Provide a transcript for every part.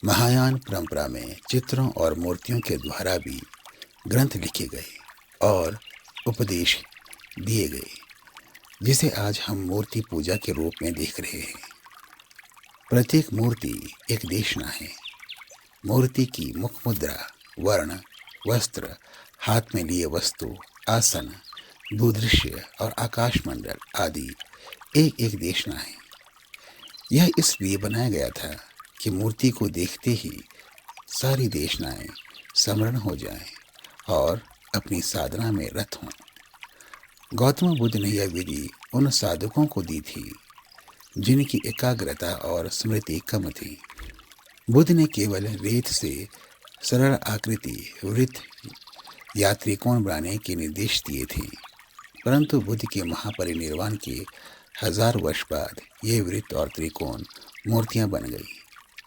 महायान परंपरा में चित्रों और मूर्तियों के द्वारा भी ग्रंथ लिखे गए और उपदेश दिए गए, जिसे आज हम मूर्ति पूजा के रूप में देख रहे हैं। प्रत्येक मूर्ति एक देशना है। मूर्ति की मुख मुद्रा, वर्ण, वस्त्र, हाथ में लिए वस्तु, आसन, भूदृश्य और आकाशमंडल आदि एक एक देशना है। यह इसलिए बनाया गया था कि मूर्ति को देखते ही सारी देशनाएं स्मरण हो जाएं और अपनी साधना में रत हों। गौतम बुद्ध ने यह विधि उन साधकों को दी थी जिनकी एकाग्रता और स्मृति कम थी। बुद्ध ने केवल रेत से सरल आकृति, वृत्त या त्रिकोण बनाने के निर्देश दिए थे, परंतु बुद्ध के महापरिनिर्वाण के 1000 वर्ष बाद ये वृत्त और त्रिकोण मूर्तियां बन गई।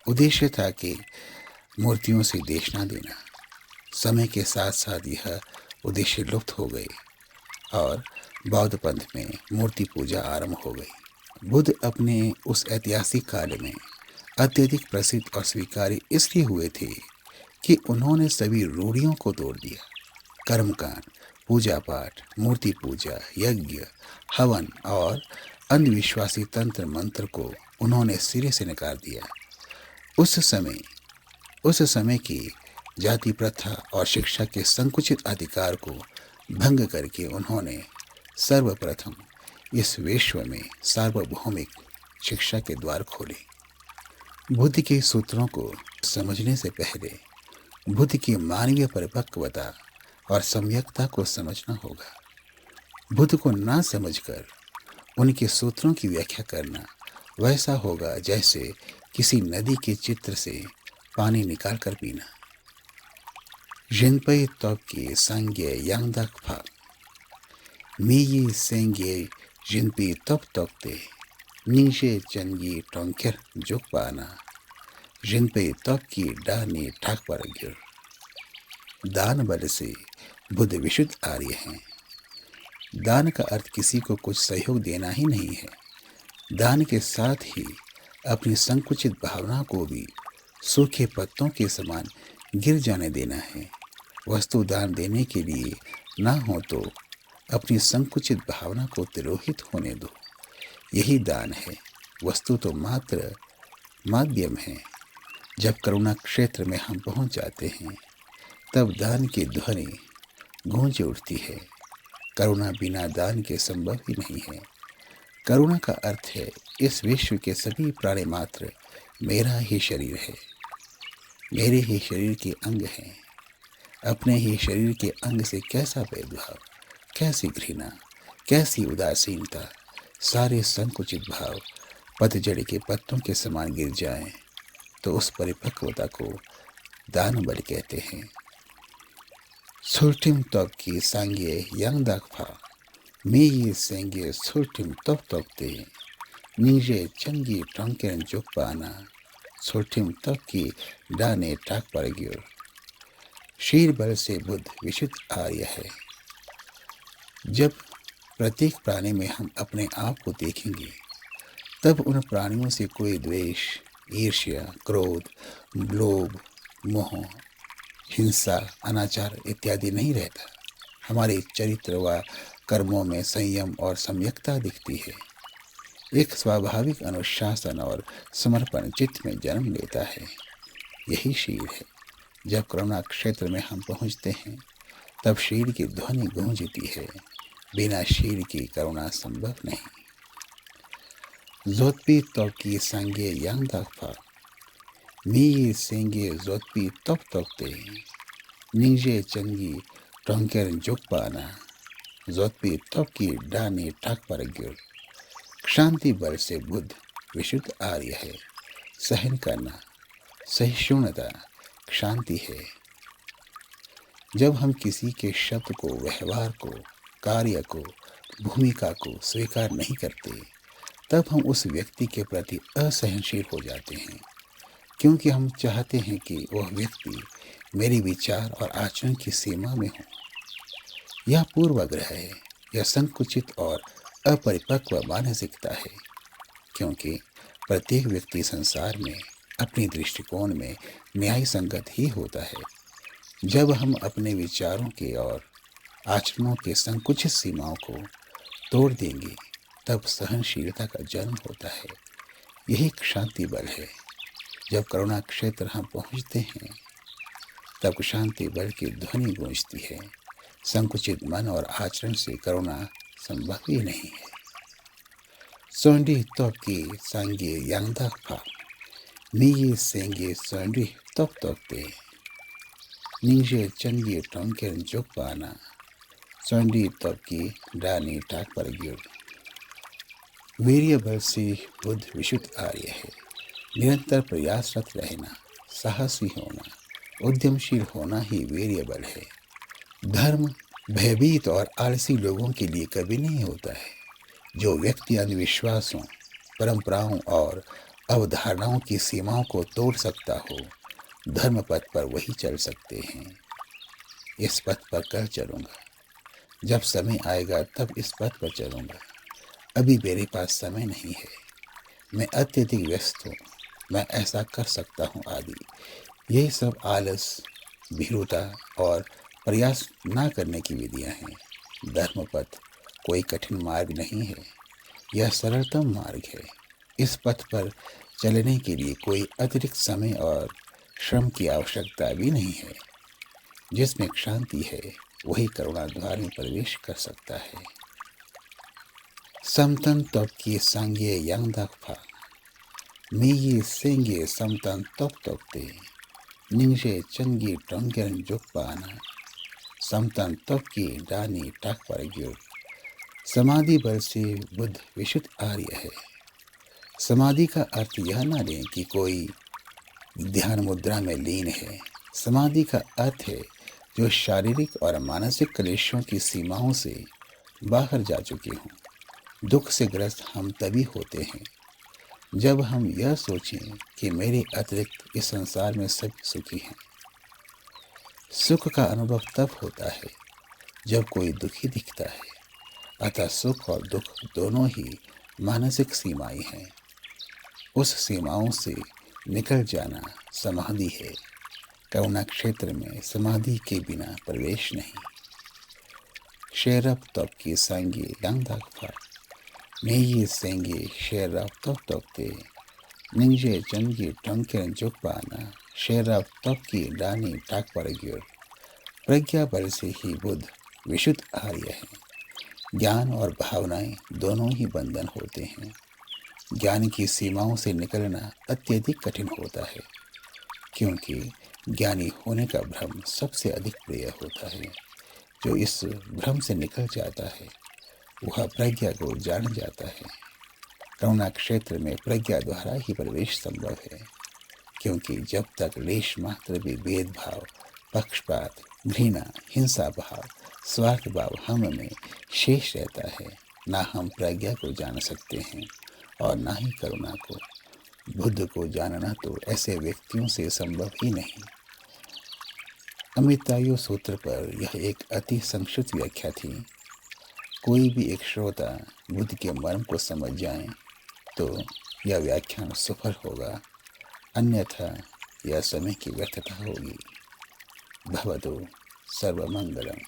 उद्देश्य था कि मूर्तियों से देशना देना। समय के साथ साथ यह उद्देश्य लुप्त हो गए और बौद्ध पंथ में मूर्ति पूजा आरंभ हो गई। बुद्ध अपने उस ऐतिहासिक काल में अत्यधिक प्रसिद्ध और स्वीकार्य इसलिए हुए थे कि उन्होंने सभी रूढ़ियों को तोड़ दिया। कर्मकांड, पूजा पाठ, मूर्ति पूजा, यज्ञ, हवन और अंधविश्वासी तंत्र मंत्र को उन्होंने सिरे से नकार दिया। उस समय की जाति प्रथा और शिक्षा के संकुचित अधिकार को भंग करके उन्होंने सर्वप्रथम इस विश्व में सार्वभौमिक शिक्षा के द्वार खोले। बुद्ध के सूत्रों को समझने से पहले बुद्ध की मानवीय परिपक्वता और सम्यकता को समझना होगा। बुद्ध को ना समझकर उनके सूत्रों की व्याख्या करना वैसा होगा जैसे किसी नदी के चित्र से पानी निकाल कर पीना। जिनपई तब की संज्ञे यांगदक फा मीयी सेंगे जिनपी तब तकते नीचे चंगी टोंकर जुक पाना जिनपई तब की डानी ठाक पर गिर। दान बल से बुद्ध विशुद्ध आर्य हैं। दान का अर्थ किसी को कुछ सहयोग देना ही नहीं है। दान के साथ ही अपनी संकुचित भावना को भी सूखे पत्तों के समान गिर जाने देना है। वस्तु दान देने के लिए ना हो तो अपनी संकुचित भावना को तिरोहित होने दो। यही दान है। वस्तु तो मात्र माध्यम है। जब करुणा क्षेत्र में हम पहुंच जाते हैं तब दान की ध्वनि गूंज उठती है। करुणा बिना दान के संभव ही नहीं है। करुणा का अर्थ है इस विश्व के सभी प्राणी मात्र मेरा ही शरीर है, मेरे ही शरीर के अंग हैं। अपने ही शरीर के अंग से कैसा भेदभाव, कैसी घृणा, कैसी उदासीनता, सारे संकुचित भाव पतझड़ के पत्तों के समान गिर जाएं तो उस परिपक्वता को दान बल कहते हैं। सुल्टिम तब की सांगे यांगदाकफा मेये सेंगे सुल्टिम तब तकते नीजे चंगी टंकेन जुक पाना सुल्टिम तब की डाने टाक पर गिर। शीर बल से बुद्ध विशुद्ध आर्य है। जब प्रत्येक प्राणी में हम अपने आप को देखेंगे तब उन प्राणियों से कोई द्वेष, ईर्ष्या, क्रोध, लोभ, मोह, हिंसा, अनाचार इत्यादि नहीं रहता। हमारे चरित्र व कर्मों में संयम और सम्यकता दिखती है। एक स्वाभाविक अनुशासन और समर्पण चित्त में जन्म लेता है। यही शीर है। जब करुणा क्षेत्र में हम पहुंचते हैं तब शीर की ध्वनि गूंजती है। बिना शीर की करुणा संभव नहीं। जोतपी तो की संगे यांग दफा मी सेंगे जोतपी तप तकते नीजे चंगी टंकर जुक पाना जोतपी तप की डाने ठाक पर गिर। शांति बल से बुद्ध विशुद्ध आर्य है। सहन करना, सहिष्णुता शांति है। जब हम किसी के शब्द को, व्यवहार को, कार्य को, भूमिका को स्वीकार नहीं करते तब हम उस व्यक्ति के प्रति असहनशील हो जाते हैं, क्योंकि हम चाहते हैं कि वह व्यक्ति मेरे विचार और आचरण की सीमा में हो। यह पूर्वाग्रह है। यह संकुचित और अपरिपक्व मानसिकता है, क्योंकि प्रत्येक व्यक्ति संसार में अपने दृष्टिकोण में न्याय संगत ही होता है। जब हम अपने विचारों के और आचरणों के संकुचित सीमाओं को तोड़ देंगे, तब सहनशीलता का जन्म होता है। यही शांति बल है। जब करुणा क्षेत्र हम पहुंचते हैं, तब शांति बल की ध्वनि गूंजती है। संकुचित मन और आचरण से करुणा संभव ही नहीं है। सोंडी तोपकी सांगे यांगदा फा मीये सेंगे सोंडी तोप तोपते नीजे चंगे टोंकेन जोक पाना सोंडी तोपकी डानी टाक पर गिर। वीर्य बल से बुद्ध विशुद्ध आर्य है। निरंतर प्रयासरत रहना, साहसी होना, उद्यमशील होना ही वीर्य बल है। धर्म भयभीत और आलसी लोगों के लिए कभी नहीं होता है। जो व्यक्ति अंधविश्वासों, परंपराओं और अवधारणाओं की सीमाओं को तोड़ सकता हो, धर्म पथ पर वही चल सकते हैं। इस पथ पर कल चलूंगा, जब समय आएगा तब इस पथ पर चलूंगा। अभी मेरे पास समय नहीं है, मैं अत्यधिक व्यस्त हूँ, मैं ऐसा कर सकता हूँ आदि। यही सब आलस, भीरुता और प्रयास ना करने की विधियाँ हैं। धर्मपथ कोई कठिन मार्ग नहीं है, यह सरलतम मार्ग है। इस पथ पर चलने के लिए कोई अतिरिक्त समय और श्रम की आवश्यकता भी नहीं है। जिसमें शांति है, वही करुणा द्वार में प्रवेश कर सकता है। समतन तप की सांगे यांगदाफा मीये सेंगे समतन तप तपते निंगे चंगी टोंगेन जुकपाना समतन तप की डानी टाक पर गिर। समाधि बल से बुद्ध विशुद्ध आर्य है। समाधि का अर्थ यह न लें कि कोई ध्यान मुद्रा में लीन है। समाधि का अर्थ है जो शारीरिक और मानसिक क्लेशों की सीमाओं से बाहर जा चुके हों। दुख से ग्रस्त हम तभी होते हैं जब हम यह सोचें कि मेरे अतिरिक्त इस संसार में सभी सुखी हैं। सुख का अनुभव तब होता है जब कोई दुखी दिखता है। अतः सुख और दुख दोनों ही मानसिक सीमाएं हैं। उस सीमाओं से निकल जाना समाधि है। करुणा क्षेत्र में समाधि के बिना प्रवेश नहीं। शेरप तप की सांगे यांगदाफा मेये सेंगे शेरप तप तपते निंजे चंगे टंकेन जुकपाना शेरप तप की डानी टाक पर गिर। प्रज्ञा बल से ही बुद्ध विशुद्ध आर्य है। ज्ञान और भावनाएं दोनों ही बंधन होते हैं। ज्ञान की सीमाओं से निकलना अत्यधिक कठिन होता है, क्योंकि ज्ञानी होने का भ्रम सबसे अधिक प्रिय होता है। जो इस भ्रम से निकल जाता है, वह प्रज्ञा को जान जाता है। करुणा क्षेत्र में प्रज्ञा द्वारा ही प्रवेश संभव है, क्योंकि जब तक लेश मात्र भी भेदभाव, पक्षपात, घृणा, हिंसा भाव, स्वार्थ भाव हम में शेष रहता है, ना हम प्रज्ञा को जान सकते हैं और ना ही करुणा को। बुद्ध को जानना तो ऐसे व्यक्तियों से संभव ही नहीं। अमृतायु सूत्र पर यह एक अति संक्षिप्त व्याख्या थी। कोई भी एक श्रोता बुद्ध के मर्म को समझ जाए तो यह व्याख्यान सफल होगा, अन्यथा यह समय की व्यर्थता होगी। भवतु सर्वमंगलम।